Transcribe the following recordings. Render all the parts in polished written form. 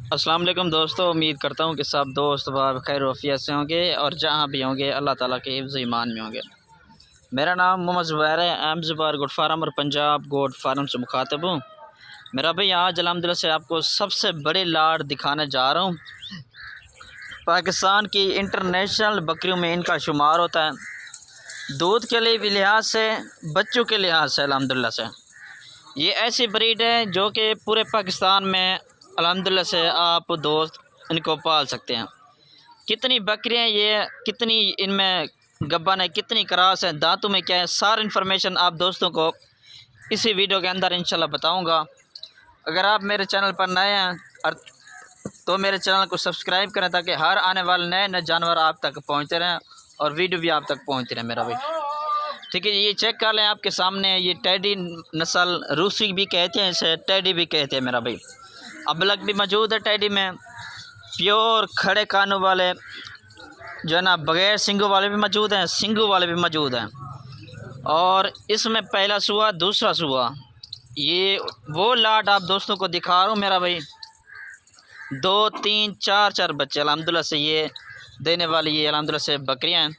अस्सलाम वालेकुम दोस्तों, उम्मीद करता हूँ कि सब दोस्त बाब खैर वफ़ियत से होंगे और जहाँ भी होंगे अल्लाह ताला के हिफ्ज़ ईमान में होंगे। मेरा नाम मोहम्मद ज़ुबैर है। एम ज़ुबैर गोट फार्म और पंजाब गोट फार्म से मुखातब हूँ। मेरा भाई आज अल्हम्दुलिल्लाह से आपको सबसे बड़े लाड़ दिखाने जा रहा हूँ। पाकिस्तान की इंटरनेशनल बकरियों में इनका शुमार होता है। दूध के लिए भी लिहाज से, बच्चों के लिहाज से अल्हम्दुलिल्लाह से ये ऐसी ब्रीड है जो कि पूरे पाकिस्तान में अल्हम्दुलिल्लाह से आप दोस्त इनको पाल सकते हैं। कितनी बकरियां ये, कितनी इनमें गब्बन है, कितनी क्रास है, दांतों में क्या है, सारी इन्फॉर्मेशन आप दोस्तों को इसी वीडियो के अंदर इंशाल्लाह बताऊंगा। अगर आप मेरे चैनल पर नए हैं और तो मेरे चैनल को सब्सक्राइब करें ताकि हर आने वाले नए नए जानवर आप तक पहुँचते रहें और वीडियो भी आप तक पहुँचती रहे मेरा भाई। ठीक है, ये चेक कर लें आपके सामने। ये टेडी नस्ल, रूसी भी कहते हैं इसे, टेडी भी कहते हैं मेरा भाई। अबलग भी मौजूद है टेडी में। प्योर खड़े कानों वाले जो है ना, बगैर सिंगों वाले भी मौजूद हैं, सिंगों वाले भी मौजूद हैं। और इसमें पहला सुआ, दूसरा सुआ, ये वो लाट आप दोस्तों को दिखा रहा हूँ मेरा भाई। 2 3 4 4 बच्चे अल्हम्दुलिल्लाह से ये देने वाली ये अल्हम्दुलिल्लाह से बकरियाँ हैं।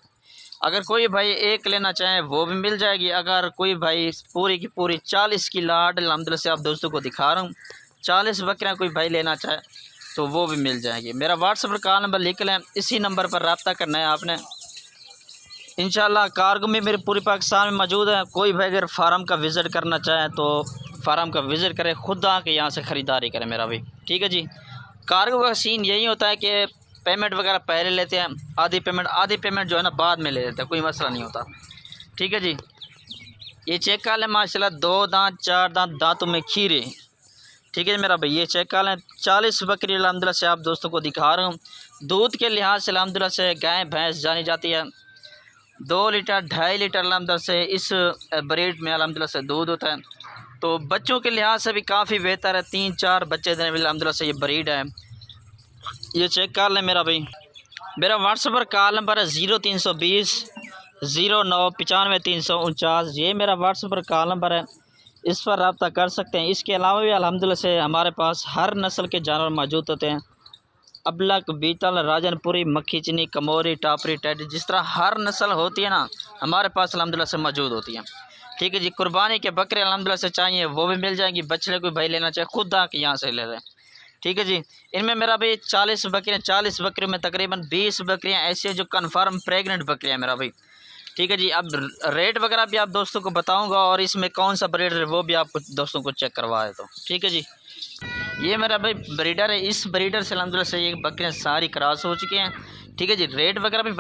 अगर कोई भाई एक लेना चाहे वो भी मिल जाएगी। अगर कोई भाई पूरी की पूरी 40 की लाट अल्हम्दुलिल्लाह से आप दोस्तों को दिखा रहा हूँ, 40 बकरियाँ कोई भाई लेना चाहे तो वो भी मिल जाएगी। मेरा व्हाट्सएप पर कॉल नंबर लिख लें, इसी नंबर पर रब्ता करना है आपने। इंशाल्लाह कार्गो में मेरे पूरे पाकिस्तान में मौजूद है। कोई भाई अगर फार्म का विज़िट करना चाहे तो फार्म का विज़िट करे, ख़ुद आके यहाँ से ख़रीदारी करें मेरा भाई। ठीक है जी। कार्गो का सीन यही होता है कि पेमेंट वगैरह पहले लेते हैं, आधी पेमेंट जो है ना बाद में ले लेते हैं, कोई मसला नहीं होता। ठीक है जी। ये चेक कर लें माशाल्लाह, 2 दांत 4 दांत, दांतों में खीरे। ठीक है मेरा भाई, ये चेक कर लें। 40 बकरी अल्हम्दुलिल्लाह से आप दोस्तों को दिखा रहा हूँ। दूध के लिहाज से अल्हम्दुलिल्लाह से गाय भैंस जानी जाती है। 2 लीटर 2.5 लीटर अल्हम्दुलिल्लाह से इस ब्रीड में अल्हम्दुलिल्लाह से दूध होता है। तो बच्चों के लिहाज से भी काफ़ी बेहतर है। 3 4 बच्चे देने वाली अल्हम्दुलिल्लाह से ये ब्रीड है। ये चेक कर लें मेरा भाई। मेरा व्हाट्सएप पर कॉल नंबर है 0320 09 95 349। ये मेरा व्हाट्सएप पर कॉल नंबर है, इस पर रब्ता कर सकते हैं। इसके अलावा भी अल्हम्दुलिल्लाह से हमारे पास हर नस्ल के जानवर मौजूद होते हैं। अबलक, बीतल, राजनपुरी, मक्खी चनी, कमोरी, टापरी, टेडी, जिस तरह हर नस्ल होती है ना, हमारे पास अल्हम्दुलिल्लाह से मौजूद होती हैं। ठीक है जी। कुर्बानी के बकरे अल्हम्दुलिल्लाह से चाहिए वो भी मिल जाएंगी। बछड़े कोई भाई लेना चाहे खुद आके यहाँ से ले लें। ठीक है जी। इनमें मेरा भाई 40 बकरियाँ, 40 बकरियों में तकरीबन 20 बकरियाँ ऐसी हैं जो कन्फर्म प्रेग्नेंट बकरियाँ मेरा भाई। ठीक है जी। अब रेट वगैरह भी आप दोस्तों को बताऊंगा और इसमें कौन सा ब्रीडर है वो भी आप दोस्तों को चेक करवाए तो। ठीक है जी। ये मेरा भाई ब्रीडर है। इस ब्रीडर से अल्हम्दुलिल्लाह से ये बकरियाँ सारी क्रॉस हो चुकी हैं। ठीक है जी। रेट वगैरह भी